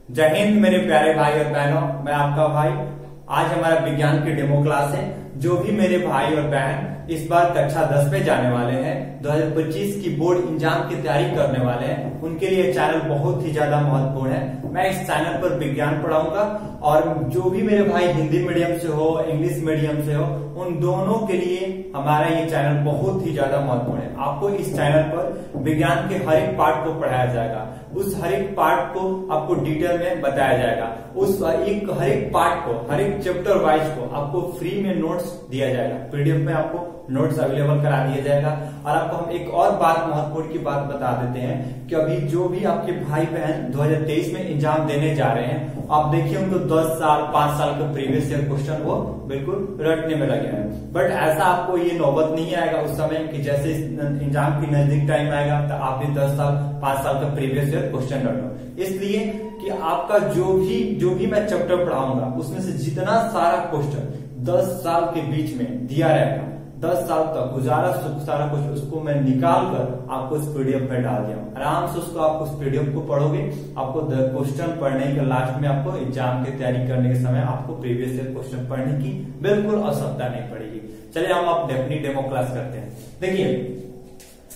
जय हिंद मेरे प्यारे भाई और बहनों, मैं आपका भाई। आज हमारा विज्ञान की डेमो क्लास है। जो भी मेरे भाई और बहन इस बार कक्षा 10 में जाने वाले हैं, 2025 की बोर्ड एग्जाम की तैयारी करने वाले हैं, उनके लिए चैनल बहुत ही ज्यादा महत्वपूर्ण है। मैं इस चैनल पर विज्ञान पढ़ाऊंगा और जो भी मेरे भाई हिंदी मीडियम से हो, इंग्लिश मीडियम से हो, उन दोनों के लिए हमारा ये चैनल बहुत ही ज्यादा महत्वपूर्ण है। आपको इस चैनल पर विज्ञान के हर एक पार्ट को पढ़ाया जाएगा, उस हर एक पार्ट को आपको डिटेल में बताया जाएगा, उस हर एक पार्ट को, हर एक चैप्टर वाइज को आपको फ्री में नोट्स दिया जाएगा। पीडीएफ में आपको नोट्स अवेलेबल करा दिया जाएगा। और आपको हम एक और बात, महत्वपूर्ण की बात बता देते हैं कि अभी जो भी आपके भाई बहन 2023 में एग्जाम देने जा रहे हैं, आप देखिए उनको 10 साल 5 साल का प्रीवियस ईयर क्वेश्चन वो बिल्कुल रटने में लगे हैं। बट ऐसा आपको ये नौबत नहीं आएगा उस समय कि जैसे एग्जाम की नजदीक टाइम आएगा तो आप भी 10 साल 5 साल का प्रीवियस ईयर क्वेश्चन रटो। इसलिए कि आपका जो भी मैं चैप्टर पढ़ाऊंगा उसमें से जितना सारा क्वेश्चन 10 साल के बीच में दिया रहेगा, 10 साल तक गुजारा सारा कुछ उसको मैं निकाल कर आपको इस पीडीएफ में डाल दिया। आराम से उसको आप उस पीडीएफ को पढ़ोगे, आपको क्वेश्चन पढ़ने के लास्ट में आपको एग्जाम की तैयारी करने के समय आपको प्रीवियस ईयर क्वेश्चन पढ़ने की बिल्कुल आवश्यकता नहीं पड़ेगी। चलिए हम आप अपनी डेमो क्लास करते हैं। देखिए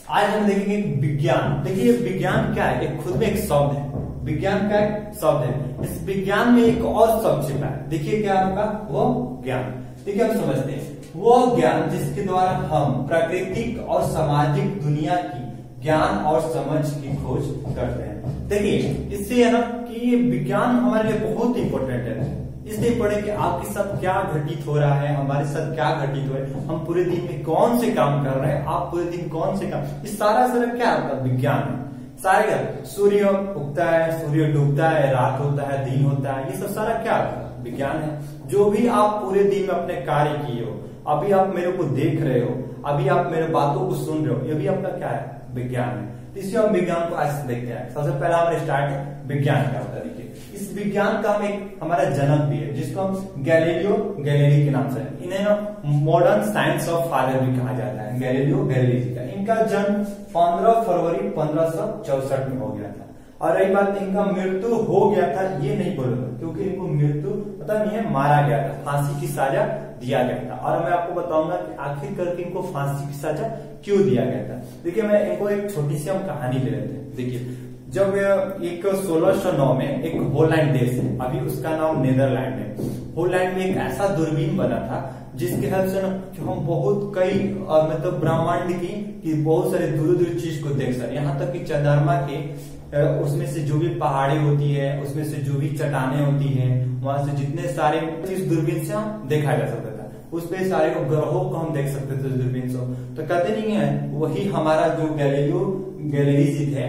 आज हम देखेंगे विज्ञान। देखिए विज्ञान क्या है, एक खुद में एक शब्द है। विज्ञान का एक शब्द है, इस विज्ञान में एक और शब्द छिपा है। देखिए क्या आपका वो ज्ञान। देखिए हम समझते हैं वो ज्ञान जिसके द्वारा हम प्राकृतिक और सामाजिक दुनिया की ज्ञान और समझ की खोज करते हैं। देखिए इससे है ना कि ये विज्ञान हमारे लिए बहुत इंपॉर्टेंट है। इसलिए पढ़े कि आपके साथ क्या घटित हो रहा है, हमारे साथ क्या घटित हो रहा है, हम पूरे दिन में कौन से काम कर रहे हैं, आप पूरे दिन कौन से काम, इस सारा क्या आपका विज्ञान है। सारे सूर्य उगता है, सूर्य डूबता है, रात होता है, दिन होता है, ये सब सारा क्या विज्ञान है। जो भी आप पूरे दिन में अपने कार्य किए हो, अभी आप मेरे को देख रहे हो, अभी आप मेरे बातों को सुन रहे हो, ये भी आपका क्या है विज्ञान है। इसलिए हम विज्ञान को आज से देखते हैं। सबसे पहला हमारे स्टार्ट है विज्ञान क्या होता है। देखिए इस विज्ञान का हम एक हमारा जनक भी है जिसको हम गैलीलियो गैलीली के नाम से, इन्हें ना मॉडर्न साइंस ऑफ फादर भी कहा जाता है, गैलीलियो गैलीली जी का। इनका जन्म 15 फरवरी 1564 में हो गया था। और रही बात इनका मृत्यु हो गया था, ये नहीं बोलूंगा क्योंकि इनको मृत्यु पता नहीं है, मारा गया था, फांसी की सजा दिया गया था। और मैं आपको बताऊंगा कि आखिर करके इनको फांसी की सजा क्यों दिया गया था। देखिए मैं इनको एक छोटी सी हम कहानी ले लेते हैं। देखिए जब एक 1609 में एक होलैंड देश है, अभी उसका नाम नीदरलैंड है। होलैंड में एक ऐसा दूरबीन बना था जिसके हेल्प से हम बहुत कई मतलब ब्रह्मांड की बहुत सारे दूर दूर चीज को देख सकते। यहाँ तक कि चंद्रमा के उसमें से जो भी पहाड़ी होती है, उसमें से जो भी चट्टाने होती है, वहां से जितने सारे चीज दूरबीन से हम देखा जा सकता था। उस पे सारे ग्रहों को हम देख सकते थे दूरबीन से। तो कहते नहीं है, वही हमारा जो गैलीलियो गैलीली जी थे,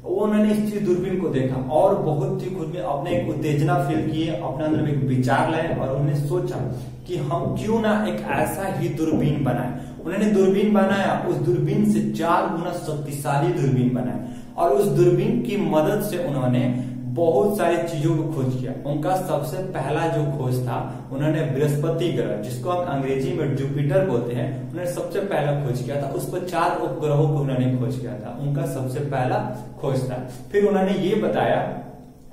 उन्होंने इस चीज दूरबीन को देखा और बहुत ही खुद में अपने एक उत्तेजना फील किए, अपने अंदर एक विचार लाए और उन्होंने सोचा कि हम क्यों ना एक ऐसा ही दूरबीन बनाए। उन्होंने दूरबीन बनाया, उस दूरबीन से 4 गुना शक्तिशाली दूरबीन बनाए और उस दूरबीन की मदद से उन्होंने बहुत सारी चीजों को खोज किया। उनका सबसे पहला जो खोज था, उन्होंने बृहस्पति ग्रह, जिसको हम अंग्रेजी में जुपिटर बोलते हैं, उन्होंने सबसे पहला खोज किया था। उस पर 4 उपग्रहों को उन्होंने खोज किया था, उनका सबसे पहला खोज था। फिर उन्होंने ये बताया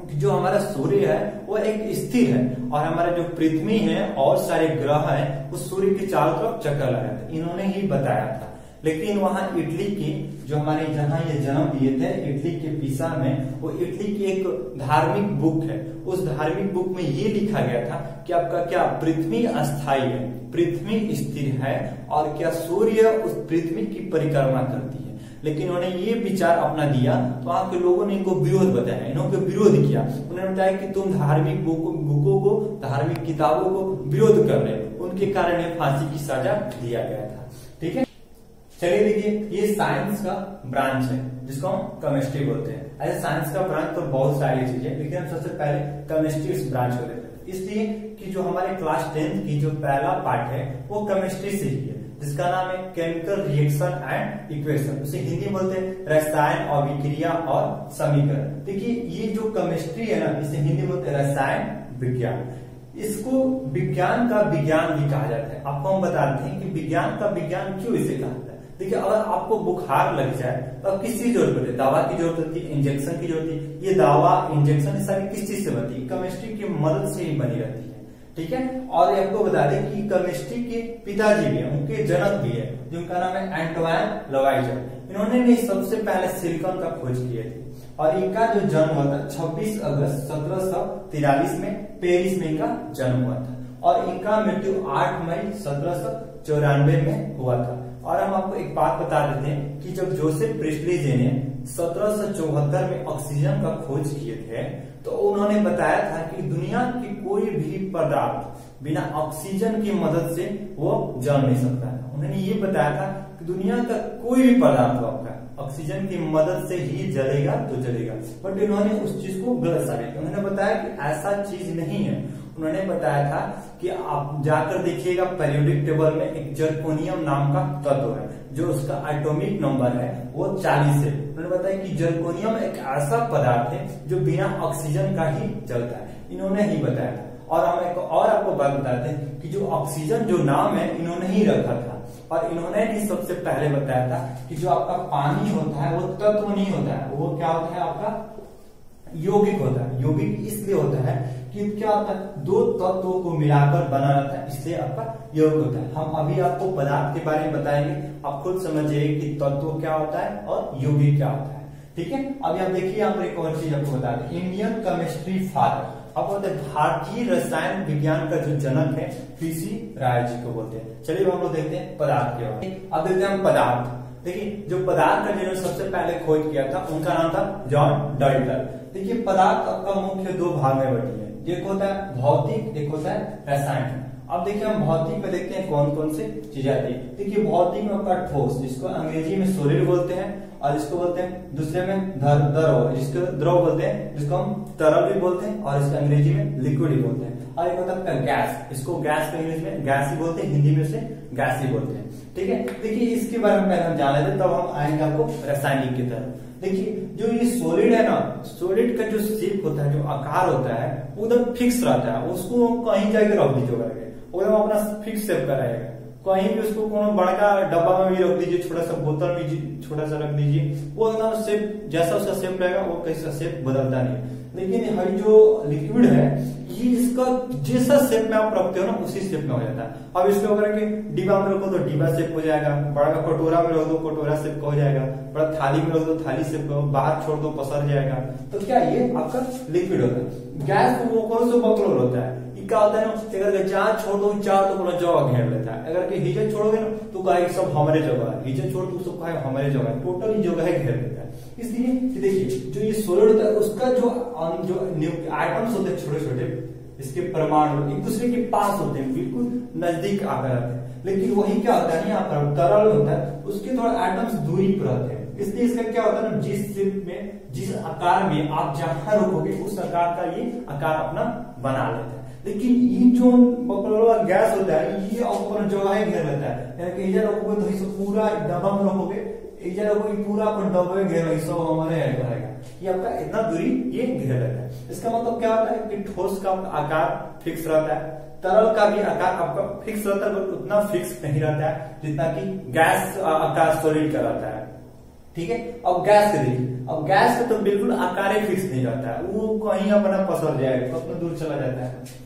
कि जो हमारा सूर्य है वो एक स्थिर है और हमारा जो पृथ्वी है और सारे ग्रह हैं वो सूर्य के चारों तरफ चक्कर लगाते हैं। इन्होंने ही बताया था। लेकिन वहां इटली की जो हमारे जहां ये जन्म लिए थे, इटली के पिसा में, वो इटली की एक धार्मिक बुक है। उस धार्मिक बुक में ये लिखा गया था कि आपका क्या पृथ्वी अस्थायी है, पृथ्वी स्थिर है और क्या सूर्य उस पृथ्वी की परिक्रमा करती है। लेकिन उन्होंने ये विचार अपना दिया तो वहां के लोगों ने इनको विरोध बताया, इन्होंने विरोध किया। उन्होंने बताया कि तुम धार्मिक बुकों को, धार्मिक किताबों को विरोध कर रहे हो, उनके कारण फांसी की सजा दिया गया था। ठीक है, चलिए देखिए ये साइंस का ब्रांच है जिसको हम केमिस्ट्री बोलते हैं। ऐसे साइंस का ब्रांच तो बहुत सारी चीजें, लेकिन हम सबसे पहले केमिस्ट्री इस ब्रांच को लेते हैं। इसलिए कि जो हमारे क्लास 10th की जो पहला पार्ट है वो केमिस्ट्री से ही है, जिसका नाम है केमिकल रिएक्शन एंड इक्वेशन। उसे हिंदी में बोलते हैं रसायन, अभिक्रिया और समीकरण। देखिए ये जो केमिस्ट्री है ना, इसे हिंदी में बोलते हैं रसायन विज्ञान। इसको विज्ञान का विज्ञान भी कहा जाता है। आपको हम बताते हैं कि विज्ञान का विज्ञान क्यों इसे कहा जाता है। देखिए अगर आपको बुखार लग जाए तो अब किस चीज की जरूरत है, दवा की जरूरत होती है, इंजेक्शन की जरूरत है। ये दवा इंजेक्शन ये सारी किस चीज से बनती है, केमिस्ट्री की मदद से ही बनी रहती है। ठीक है, और ये आपको बता दें कि केमिस्ट्री के पिताजी भी है, उनके जनक भी है, जिनका नाम है एंटोइन लवाइजर। इन्होंने ने सबसे पहले सिलिकॉन का खोज किए थे और इनका जो जन्म हुआ था 26 अगस्त 1743 में पेरिस में इनका जन्म हुआ था और इनका मृत्यु 8 मई 1794 में हुआ था। और हम आपको एक बात बता देते हैं कि जब जोसेफ प्रिस्टली जी ने 1774 में ऑक्सीजन का खोज किए थे तो उन्होंने बताया था कि दुनिया की कोई भी पदार्थ बिना ऑक्सीजन की मदद से वो जल नहीं सकता है। उन्होंने ये बताया था कि दुनिया का कोई भी पदार्थ आपका ऑक्सीजन की मदद से ही जलेगा तो जलेगा, बट इन्होंने उस चीज को गलत साबित किया। उन्होंने बताया कि ऐसा चीज नहीं है। उन्होंने बताया था कि आप जाकर देखिएगा पीरियोडिक टेबल में एक जर्कोनियम नाम का तत्व है जो उसका एटॉमिक नंबर है वो 40 है। उन्होंने बताया कि जर्कोनियम एक ऐसा पदार्थ है जो बिना ऑक्सीजन का ही जलता है, इन्होंने ही बताया था। और हम एक और आपको बात बताते हैं कि जो ऑक्सीजन जो नाम है इन्होंने ही रखा था और इन्होंने भी सबसे पहले बताया था कि जो आपका पानी होता है वो तत्व नहीं होता है, वो क्या होता है आपका यौगिक होता है। यौगिक इसलिए होता है कि क्या होता है, दो तत्वों को मिलाकर बना रहता है, इसलिए आपका यौगिक होता है। हम अभी आपको पदार्थ के बारे में बताएंगे, आप खुद समझिए कि तत्व क्या होता है और यौगिक क्या होता है। ठीक है, अभी आप देखिए यहाँ पर एक और चीज आपको बता दें, इंडियन केमिस्ट्री फादर अब बोलते हैं भारतीय रसायन विज्ञान का जो जनक है पीसी राय जी को बोलते हैं। चलिए हम लोग देखते हैं पदार्थ के बारे में। अब देखते हैं हम पदार्थ। देखिए जो पदार्थ का जिन्होंने सबसे पहले खोज किया था उनका नाम था जॉन डाल्टन। देखिए पदार्थ आपका मुख्य दो भाग में बटी है, एक होता है भौतिक, एक होता है रसायन। अब देखिए हम भौतिक में देखते हैं कौन कौन से चीजें आती है। देखिए भौतिक में आपका ठोस जिसको अंग्रेजी में सॉलिड बोलते हैं और इसको बोलते हैं दूसरे में द्रव जिसको द्रव बोलते हैं, जिसको हम तरल भी बोलते हैं और इसको अंग्रेजी में लिक्विड ही बोलते हैं। और एक होता है गैस, इसको गैस को इंग्लिश में गैस ही बोलते हैं, हिंदी में उसे गैस ही बोलते हैं। ठीक है, देखिए इसके बारे में पहले हम जान लेते तब हम आएंगे आपको रासायनिक की तरफ। देखिए जो ये सॉलिड है ना, सॉलिड का जो शेप होता है, जो आकार होता है वो एकदम फिक्स रहता है, उसको कहीं जाके रख दीजिए करके एकदम अपना फिक्स शेप का रहेगा। कहीं भी उसको कोनो बड़का डब्बा में भी रख दीजिए, छोटा सा बोतल में छोटा सा रख दीजिए, वो एकदम शेप जैसा उसका शेप रहेगा वो कैसा शेप बदलता नहीं। लेकिन हमारी जो लिक्विड है ये इसका जैसा शेप में आप रखते हो ना उसी शेप में हो जाता है। अब इसको अगर के डिब्बा में रखो तो डिब्बा शेप हो जाएगा, बड़ा कटोरा में रख दो कटोरा शेप का हो जाएगा, बड़ा थाली में रख दो थाली शेप का, बाहर छोड़ दो पसर जाएगा। तो क्या ये आपका लिक्विड होता है। गैस वो कौन सा बकलोल होता है, क्या होता है ना, अगर चार छोड़ दो चार तो पूरा जगह घेर लेता है। अगर हीजन छोड़ोगे ना तो कहे सब हमारे जगह है, हीजन छोड़ तो सब कहे हमारे जगह है, टोटल जगह है घेर लेता है। इसलिए देखिए जो ये सॉलिड होता है उसका जो आइटम्स होते हैं छोटे छोटे, इसके परमाणु एक दूसरे के पास होते हैं, बिल्कुल नजदीक आकर रहते हैं। लेकिन वही क्या होता है यहाँ पर तरल होता है उसके थोड़ा आइटम्स दूरी पर रहते हैं। इसलिए इसका क्या होता है ना, जिस शेप में जिस आकार में आप जहां रोकोगे उस आकार का ये आकार अपना बना लेता है। लेकिन ये जो बकलोल गैस होता है ये अपन जगह घेर लेता है, यानी कि इधर रखोगे तो इसे पूरा डब्बा में रखोगे, इधर रखोगे पूरा अपन डब्बे में घेर सब हमारे रहेगा, ये आपका इतना दूरी ये घेर लेता है। इसका मतलब क्या होता है कि ठोस का आकार फिक्स रहता है, तरल का भी आकार आपका फिक्स रहता है, उतना फिक्स नहीं रहता है जितना कि गैस आकार सॉलिड का रहता है। ठीक है, अब गैस के देखिए, अब गैस का तो बिल्कुल आकार ही फिक्स नहीं रहता है, वो कहीं अपना पसर जाएगा तो अपना दूर चला जाता है।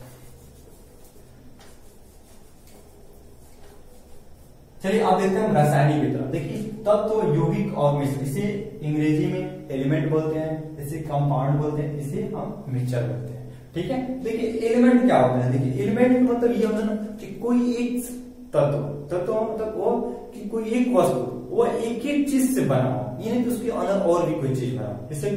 चलिए आप देखते हैं रासायनिक की तरफ। देखिए तत्व यौगिक और मिश्र, इसे अंग्रेजी में एलिमेंट बोलते हैं, इसे कंपाउंड बोलते हैं, इसे हम मिक्सचर बोलते हैं। ठीक है, देखिए एलिमेंट क्या होता है। देखिए एलिमेंट का मतलब ये होता है ना कि कोई एक तत्व मतलब वो कि कोई एक वस्तु वो एक एक चीज से बना हो, ये नहीं कि उसके अंदर और भी कोई चीज बना हो। जैसे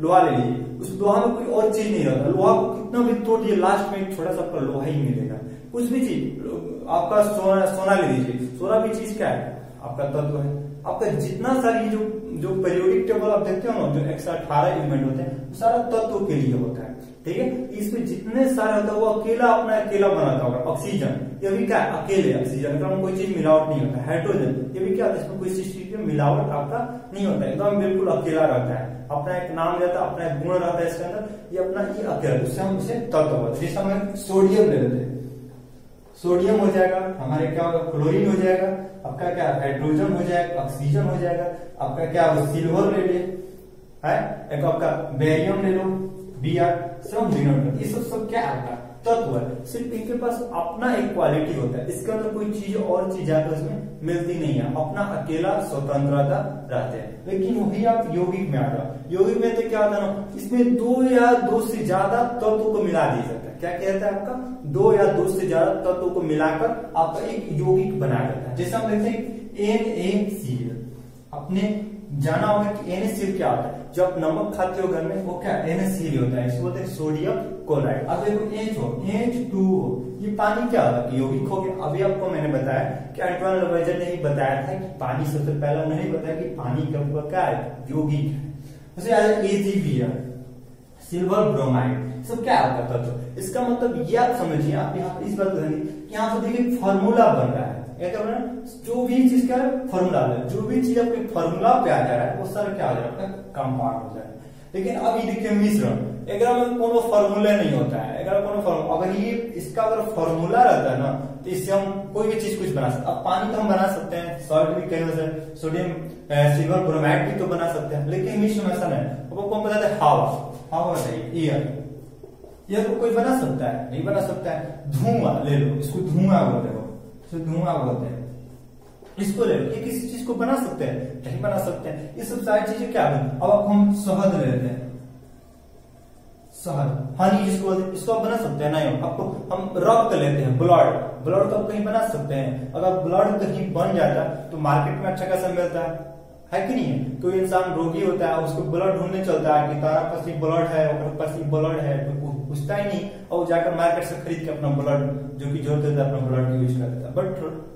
लोहा ले लीजिए, उस लोहा में कोई और चीज नहीं रहता, लोहा को कितना भी तोड़ दिए लास्ट में छोटा सा आपका लोहा ही मिलेगा। कुछ भी चीज आपका सोना ले लीजिए, सोना भी चीज क्या है आपका तत्व है। आपका जितना सारी जो पीरियोडिक टेबल आप देखते हो ना, जो 118 एलिमेंट होते हैं वो सारा तत्व के लिए होता है। ठीक है, इसमें जितने सारे होता है वो अकेला बनाता होगा। ऑक्सीजन ये भी क्या है, अकेले ऑक्सीजन का कोई चीज मिलावट नहीं होता। हाइड्रोजन ये भी क्या होता है, इसमें कोई चीज में मिलावट आपका नहीं होता है, एकदम बिल्कुल अकेला रहता है, अपना एक नाम रहता है, अपना एक गुण रहता है इसके अंदर, ये अपना ये अकेला, उससे हम उसे तत्व बोलते हैं। जैसे हम सोडियम ले लेते हैं, सोडियम हो जाएगा, हमारे क्या होगा क्लोरीन हो जाएगा, आपका क्या हाइड्रोजन हो जाएगा, ऑक्सीजन हो जाएगा, आपका क्या सिल्वर ले लिए है, एक आपका बेरियम ले लो Br, सब डिनोट, ये सब क्या आता है तत्व है, सिर्फ इनके पास अपना एक क्वालिटी होता है, इसके अंदर कोई चीज और चीज आकर उसमें मिलती नहीं है, अपना अकेला स्वतंत्रता रहते हैं। लेकिन वही आप यौगिक में आ जाओ, यौगिक में तो क्या होता है ना, इसमें दो या दो से ज्यादा तत्वों को मिला दिया जाता है। क्या कहता है आपका, दो या दो से ज्यादा तत्वों को मिलाकर आपका एक यौगिक बनाया जाता है। जैसे हम देखते हैं NaCl, आपने जाना होगा कि NaCl क्या होता है, जब आप नमक खाते हो घर में वो क्या NaCl होता है, इसको बोलते हैं सोडियम क्लोराइड। अब देखो H2O, ये पानी क्या होता है, यौगिक हो गया। अभी आपको मैंने बताया कि एंटोइन लवेजर ने ही बताया था कि पानी सबसे पहला उन्होंने बताया कि पानी का क्या है यौगिक है। उसे AgBr, सिल्वर ब्रोमाइड, सब क्या होता है तत्व। इसका मतलब ये आप समझिए, आप यहाँ इस बात को कि यहाँ पर देखिए फॉर्मूला बन रहा है, जो भी चीज का फॉर्मूला है, जो भी चीज आपके फॉर्मूला पे आ जा रहा है वो सारा क्या हो जाएगा कंपाउंड हो जाएगा। लेकिन अब ये देखिए मिश्रण, अगर में कोनो फॉर्मूला नहीं होता है, अगर ये इसका अगर फॉर्मूला रहता है ना तो इससे हम कोई भी चीज कुछ बना सकते हैं। अब पानी तो हम बना सकते हैं, सॉल्ट भी कहीं से, सोडियम सिल्वर ब्रोमाइड भी तो बना सकते हैं, लेकिन मिश्रण ऐसा नहीं। अब आपको पता है हवा चाहिए, एयर को कोई बना सकता है, नहीं बना सकता है। धुआं ले लो, इसको धुआं बोलते हो, धुआं बोलते हैं, इसको ले लो, ये किसी चीज को बना सकते हैं, नहीं बना सकते हैं। ये सब सारी चीजें क्या है। अब हम शहद ले लेते हैं, शहद हनी जिसको बोलते हैं, इसको आप बना सकते हैं, नहीं आपको हम रक्त लेते हैं, ब्लड तो आप कहीं बना सकते हैं। अगर ब्लड कहीं बन जाता तो मार्केट में अच्छा खासा मिलता है कि नहीं है। कोई इंसान रोगी होता है, उसको ब्लड ढूंढने चलता है कि तारा पास ब्लड है, पास ब्लड है, तो पूछता ही नहीं और जाकर मार्केट से खरीद के अपना ब्लड जो की जरूरत है अपना ब्लड यूज कर देता है। बट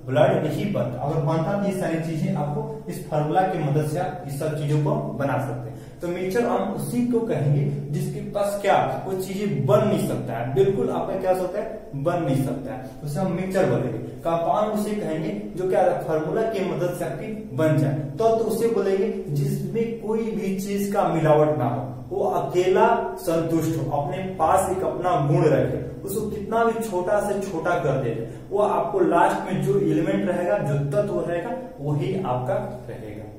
ब्लड नहीं बनता, अगर बनता तो ये सारी चीजें आपको इस फार्मूला की मदद से आप इस सब चीजों को बना सकते हैं। तो मिक्सचर हम उसी को कहेंगे जिसके पास क्या वो चीजें बन नहीं सकता है, बिल्कुल आपका क्या सकता है बन नहीं सकता है, उसे हम मिक्सचर बोलेंगे। कंपाउंड उसे कहेंगे जो क्या फार्मूला की मदद से आपकी बन जाए, तो उसे बोलेंगे जिसमें कोई भी चीज का मिलावट ना हो, वो अकेला संतुष्ट हो, अपने पास एक अपना गुण रखे, उसको कितना भी छोटा से छोटा कर दे, वो आपको लास्ट में जो एलिमेंट रहेगा, जो तत्व रहेगा वही आपका रहेगा।